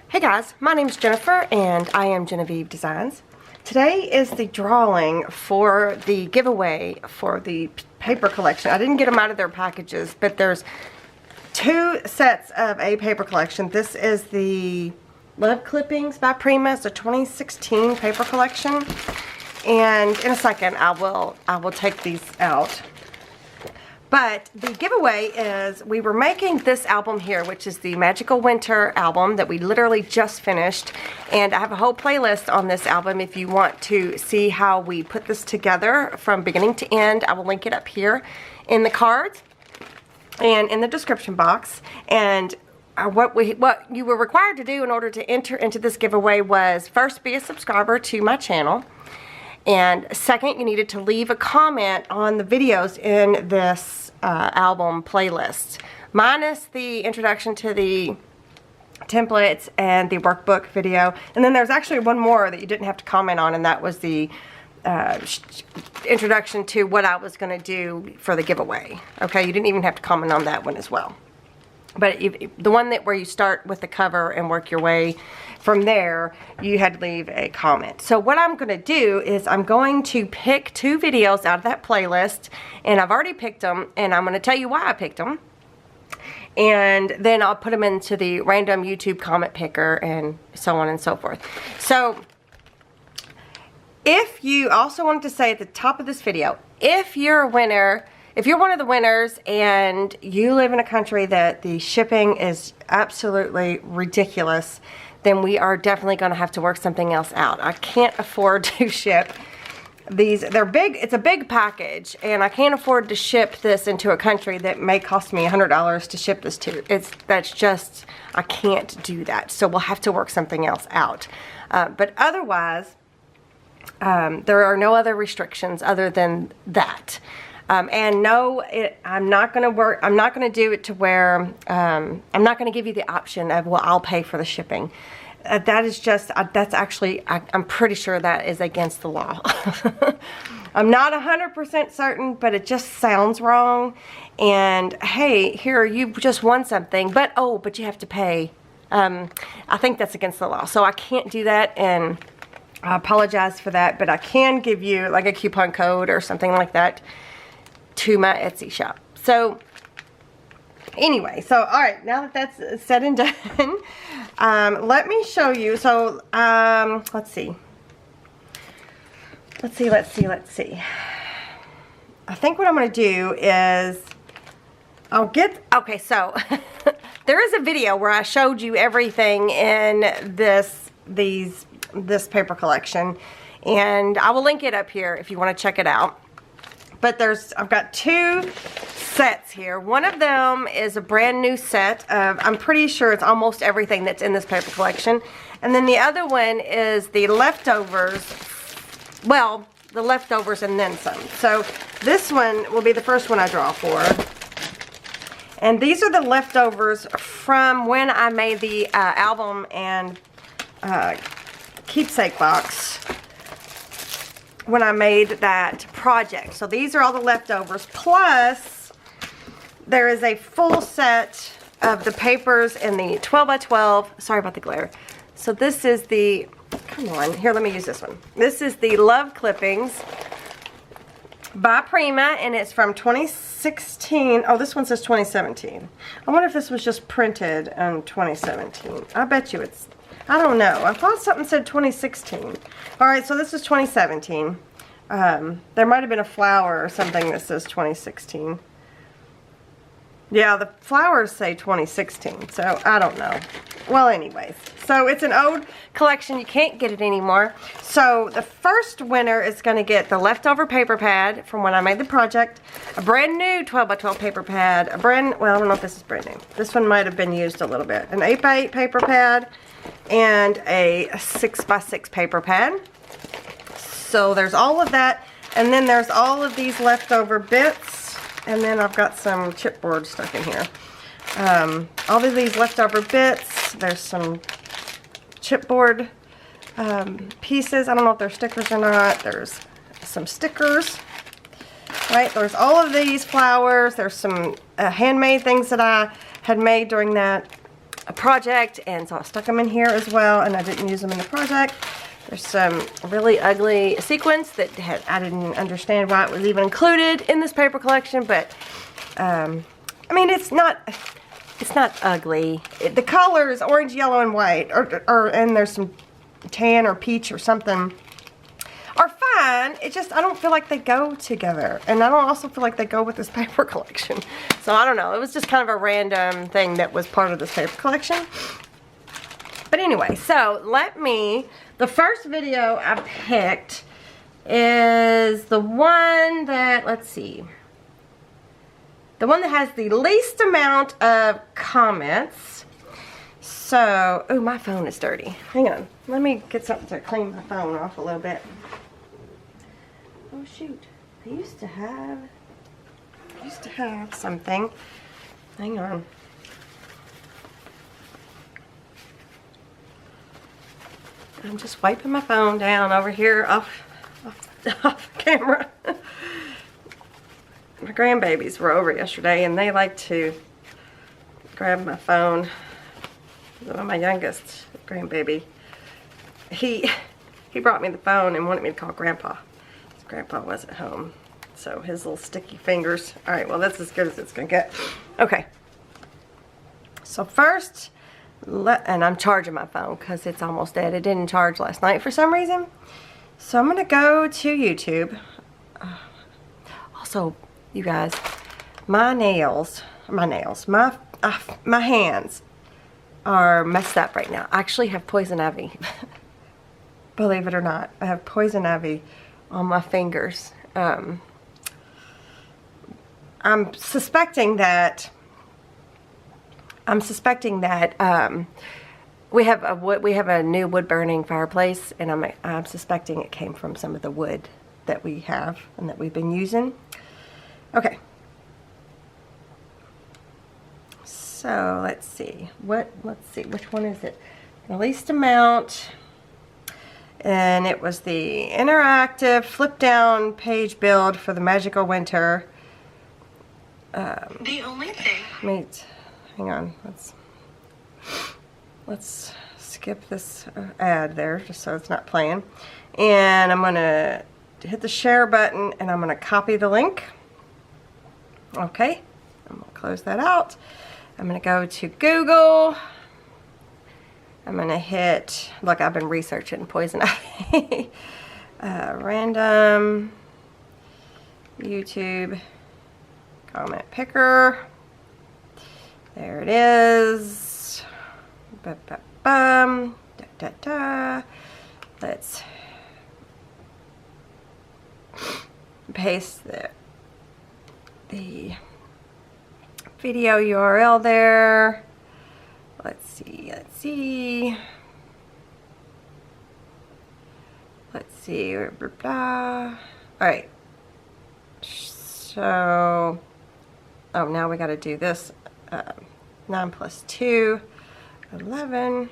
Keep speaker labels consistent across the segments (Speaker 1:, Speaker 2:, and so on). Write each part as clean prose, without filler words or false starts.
Speaker 1: Hey guys, my name is Jennifer and I am Jenofeve Designs. Today is the drawing for the giveaway for the paper collection. I didn't get them out of their packages, but there's two sets of a paper collection. This is the Love Clippings by Prima. It's a 2016 paper collection. And in a second I will take these out. But the giveaway is we were making this album here, which is the Magical Winter album that we literally just finished. And I have a whole playlist on this album if you want to see how we put this together from beginning to end. I will link it up here in the cards and in the description box. And what you were required to do in order to enter into this giveaway was first be a subscriber to my channel. And second, you needed to leave a comment on the videos in this album playlist, minus the introduction to the templates and the workbook video. And then there's actually one more that you didn't have to comment on, and that was the introduction to what I was going to do for the giveaway. Okay, you didn't even have to comment on that one as well. But the one where you start with the cover and work your way from there, you had to leave a comment. So what I'm going to do is I'm going to pick two videos out of that playlist, and I've already picked them, and I'm going to tell you why I picked them. And then I'll put them into the random YouTube comment picker and so on and so forth. So if you also wanted to say at the top of this video, if you're a winner, if you're one of the winners and you live in a country that the shipping is absolutely ridiculous, then we are definitely going to have to work something else out. I can't afford to ship these. They're big. It's a big package, and I can't afford to ship this into a country that may cost me $100 to ship this to. That's just, I can't do that. So we'll have to work something else out. But otherwise, there are no other restrictions other than that. And no, I'm not going to do it to where, I'm not going to give you the option of, well, I'll pay for the shipping. That is just, that's actually, I'm pretty sure that is against the law. I'm not 100% certain, but it just sounds wrong. And hey, here, you just won something, but you have to pay. I think that's against the law. So I can't do that, and I apologize for that, but I can give you like a coupon code or something like that to my Etsy shop. So anyway, so all right, now that that's said and done, let me show you. So let's see. I think what I'm going to do is okay, so there is a video where I showed you everything in this paper collection, and I will link it up here if you want to check it out. But I've got two sets here. One of them is a brand new set of, I'm pretty sure it's almost everything that's in this paper collection. And then the other one is the leftovers, well, the leftovers and then some. So this one will be the first one I draw for. And these are the leftovers from when I made the album and keepsake box, when I made that project. So these are all the leftovers, plus there is a full set of the papers in the 12 by 12. Sorry about the glare. So this is the, come on, here, let me use this one. This is the Love Clippings by Prima, and it's from 2016. Oh, this one says 2017. I wonder if this was just printed in 2017. I bet you it's, I don't know. I thought something said 2016. Alright, so this is 2017. There might have been a flower or something that says 2016. Yeah, the flowers say 2016, so I don't know. Well, anyways, so it's an old collection. You can't get it anymore. So the first winner is going to get the leftover paper pad from when I made the project, a brand new 12 by 12 paper pad, well, I don't know if this is brand new. This one might have been used a little bit. An 8 by 8 paper pad, and a 6 by 6 paper pad. So there's all of that, and then there's all of these leftover bits, and then I've got some chipboard stuff in here. All of these leftover bits, there's some chipboard pieces. I don't know if they're stickers or not. There's some stickers, right? There's all of these flowers. There's some handmade things that I had made during that a project, and so I stuck them in here as well, and I didn't use them in the project. There's some really ugly sequins that I didn't understand why it was even included in this paper collection, but I mean, it's not ugly. The colors, orange, yellow, and white, and there's some tan or peach or something, are fine. It's just, I don't feel like they go together. And I don't also feel like they go with this paper collection. So I don't know. It was just kind of a random thing that was part of this paper collection. But anyway, so the first video I picked is the one that, let's see. The one that has the least amount of comments. So, oh, my phone is dirty. Hang on. Let me get something to clean my phone off a little bit. Oh, shoot. I used to have something. Hang on. I'm just wiping my phone down over here off camera. My grandbabies were over yesterday, and they like to grab my phone. My youngest grandbaby, he brought me the phone and wanted me to call Grandpa. Grandpa wasn't home, so his little sticky fingers. All right, well, that's as good as it's gonna get. Okay. So first, and I'm charging my phone because it's almost dead. It didn't charge last night for some reason. So I'm gonna go to YouTube. Also, you guys, my hands are messed up right now. I actually have poison ivy. Believe it or not, I have poison ivy on my fingers. I'm suspecting that we have a new wood burning fireplace, and I'm suspecting it came from some of the wood that we have and that we've been using. Okay. So let's see. Let's see. Which one is it? The least amount. And it was the interactive flip down page build for the magical winter. The only thing. Hang on. Let's skip this ad there just so it's not playing. And I'm gonna hit the share button, and I'm gonna copy the link. Okay. I'm gonna close that out. I'm gonna go to Google. I'm gonna hit, look, I've been researching poison ivy. Random YouTube comment picker. There it is. Ba-ba-bum. Da-da-da. Let's paste the video URL there. Let's see. Blah, blah. All right. So, oh, now we got to do this. 9 plus 2, 11.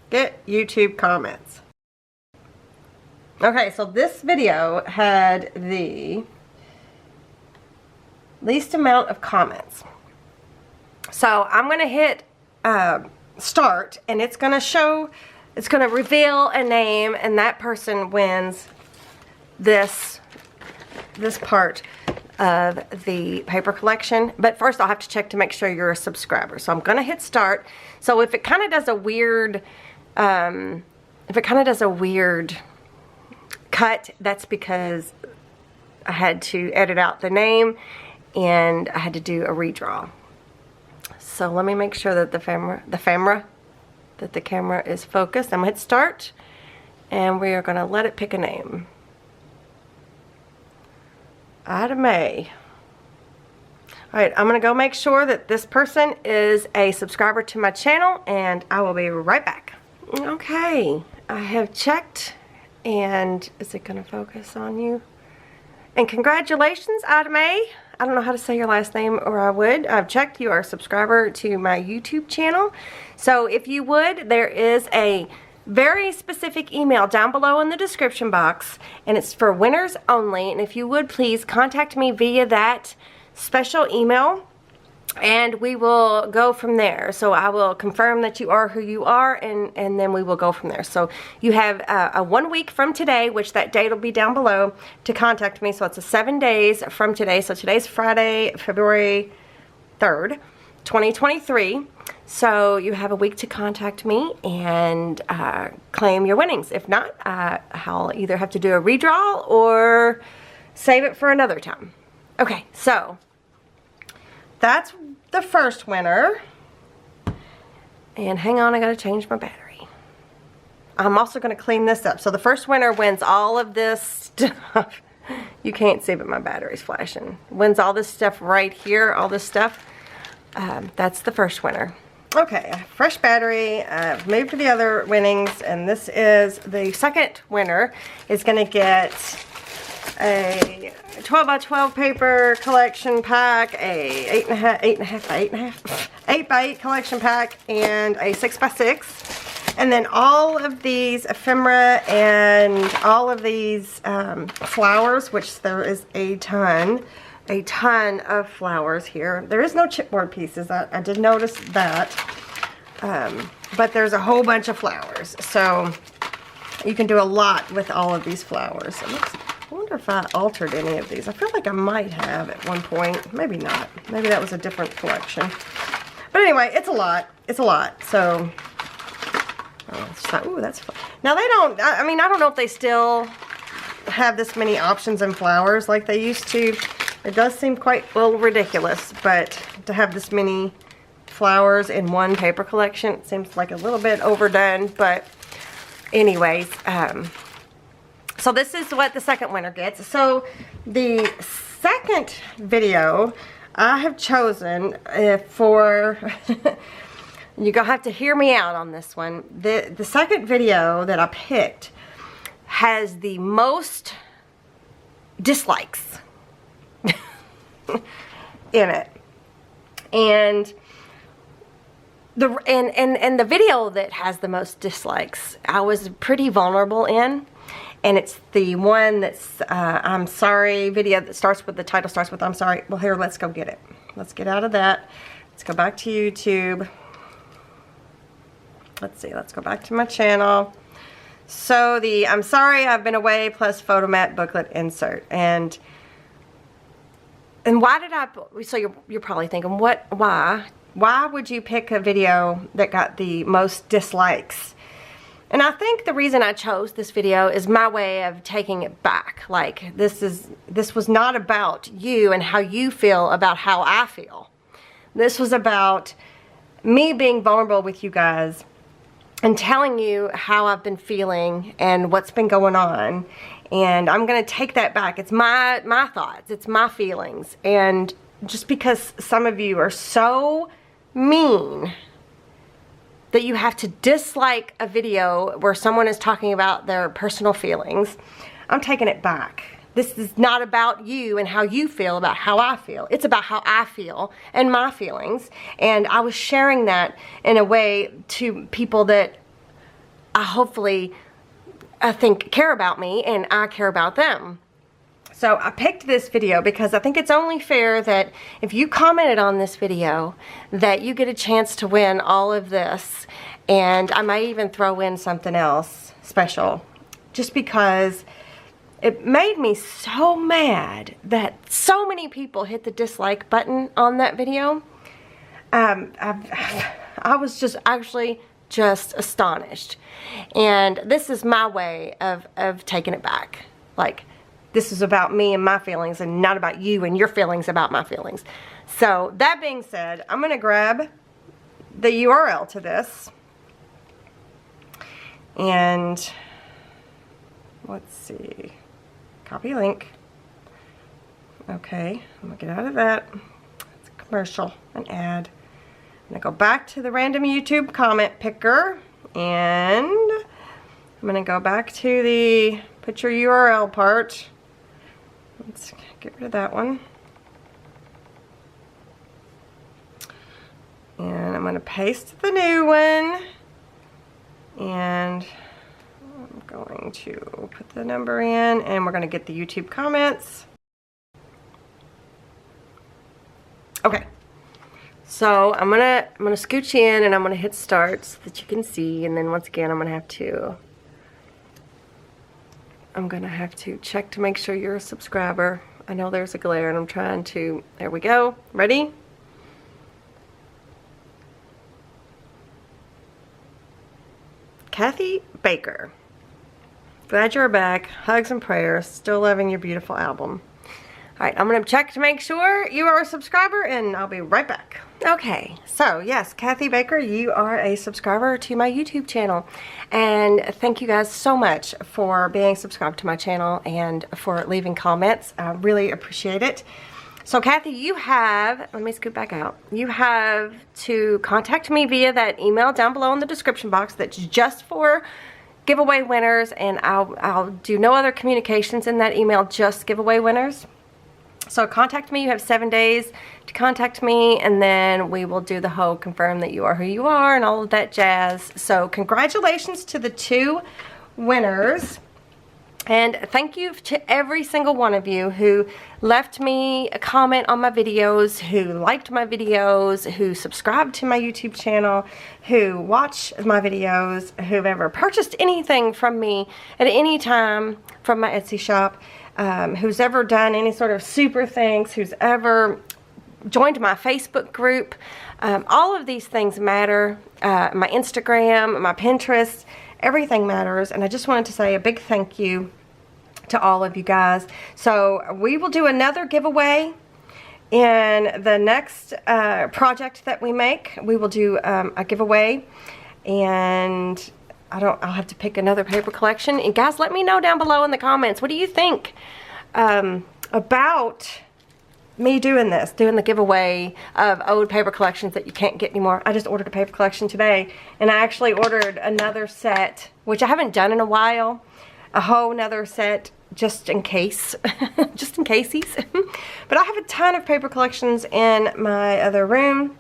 Speaker 1: Get YouTube comments. Okay, so this video had the least amount of comments. So I'm going to hit start, and it's going to reveal a name, and that person wins this part of the paper collection. But first I'll have to check to make sure you're a subscriber. So I'm going to hit start. So if it kind of does a weird cut, that's because I had to edit out the name and I had to do a redraw. So let me make sure that the camera is focused. I'm gonna hit start, and we are gonna let it pick a name. Ida May. All right, I'm gonna go make sure that this person is a subscriber to my channel, and I will be right back. Okay, I have checked, and is it gonna focus on you? And congratulations, Ida May. I don't know how to say your last name, or I would. I've checked. You are a subscriber to my YouTube channel. So if you would, there is a very specific email down below in the description box, and it's for winners only. And if you would, please contact me via that special email. and we will go from there. So I will confirm that you are who you are, and then we will go from there. So you have a 1 week from today, which that date will be down below, to contact me. So it's a 7 days from today. So today's Friday, February 3rd, 2023. So you have a week to contact me and claim your winnings. If not, I'll either have to do a redraw or save it for another time. Okay, so that's the first winner. And hang on, I gotta change my battery. I'm also gonna clean this up. So the first winner wins all of this stuff. You can't see, but my battery's flashing. Wins all this stuff right here, all this stuff. That's the first winner. Okay, fresh battery. I've moved to the other winnings, and this is the second winner. Is going to get a 12 by 12 paper collection pack, a 8 by 8 collection pack, and a 6 by 6. And then all of these ephemera and all of these flowers, which there is a ton of flowers here. There is no chipboard pieces. I did notice that. But there's a whole bunch of flowers. So you can do a lot with all of these flowers. I wonder if I altered any of these. I feel like I might have at one point. Maybe not. Maybe that was a different collection. But anyway, it's a lot. It's a lot. So, ooh, that's fun. Now they don't, I mean, I don't know if they still have this many options in flowers like they used to. It does seem quite, well, ridiculous, but to have this many flowers in one paper collection, it seems like a little bit overdone, but anyways, so this is what the second winner gets. So the second video I have chosen for, you're gonna have to hear me out on this one. The second video that I picked has the most dislikes in it, and the video that has the most dislikes I was pretty vulnerable in, and it's the one that's I'm sorry video that starts with, the title starts with I'm sorry. Well, here, let's go get it. Let's get out of that. Let's go back to YouTube. Let's see, let's go back to my channel. So the I'm sorry I've been away plus photo mat booklet insert. And why did I, so you're probably thinking, why would you pick a video that got the most dislikes? And I think the reason I chose this video is my way of taking it back. Like, this was not about you and how you feel about how I feel. This was about me being vulnerable with you guys and telling you how I've been feeling and what's been going on. And I'm gonna take that back. It's my thoughts, it's my feelings. And just because some of you are so mean that you have to dislike a video where someone is talking about their personal feelings, I'm taking it back. This is not about you and how you feel about how I feel. It's about how I feel and my feelings. And I was sharing that in a way to people that I think care about me and I care about them. So I picked this video because I think it's only fair that if you commented on this video that you get a chance to win all of this, and I may even throw in something else special, just because it made me so mad that so many people hit the dislike button on that video. I was just actually just astonished. And this is my way of taking it back. Like, this is about me and my feelings and not about you and your feelings about my feelings. So that being said, I'm gonna grab the URL to this, and let's see, copy link. Okay, I'm gonna get out of that. It's a commercial, an ad. I'm gonna go back to the random YouTube comment picker, and I'm gonna go back to the put your URL part. Let's get rid of that one. And I'm going to paste the new one. And I'm going to put the number in, and we're going to get the YouTube comments. Okay. So I'm gonna scooch in and I'm gonna hit start so that you can see, and then once again I'm gonna have to check to make sure you're a subscriber. I know there's a glare and I'm trying to, there we go. Ready? Kathy Baker. Glad you're back. Hugs and prayers. Still loving your beautiful album. Alright, I'm going to check to make sure you are a subscriber and I'll be right back. Okay, so yes, Kathy Baker, you are a subscriber to my YouTube channel. And thank you guys so much for being subscribed to my channel and for leaving comments. I really appreciate it. So Kathy, you have, let me scoot back out. You have to contact me via that email down below in the description box that's just for giveaway winners, and I'll do no other communications in that email, just giveaway winners. So contact me. You have 7 days to contact me, and then we will do the whole confirm that you are who you are and all of that jazz. So congratulations to the 2 winners. And thank you to every single one of you who left me a comment on my videos, who liked my videos, who subscribed to my YouTube channel, who watch my videos, who've ever purchased anything from me at any time from my Etsy shop, who's ever done any sort of super thanks, who's ever joined my Facebook group. All of these things matter. My Instagram, my Pinterest, everything matters, and I just wanted to say a big thank you to all of you guys. So we will do another giveaway in the next project that we make. We will do a giveaway, and I'll have to pick another paper collection. And guys, let me know down below in the comments, what do you think about me doing this, doing the giveaway of old paper collections that you can't get anymore. I just ordered a paper collection today, and I actually ordered another set, which I haven't done in a while, a whole nother set just in case, just in caseies. But I have a ton of paper collections in my other room,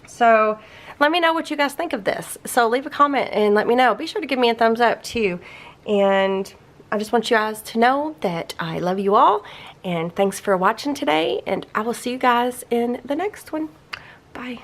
Speaker 1: so let me know what you guys think of this. So leave a comment and let me know. Be sure to give me a thumbs up too, and I just want you guys to know that I love you all, and thanks for watching today, and I will see you guys in the next one. Bye.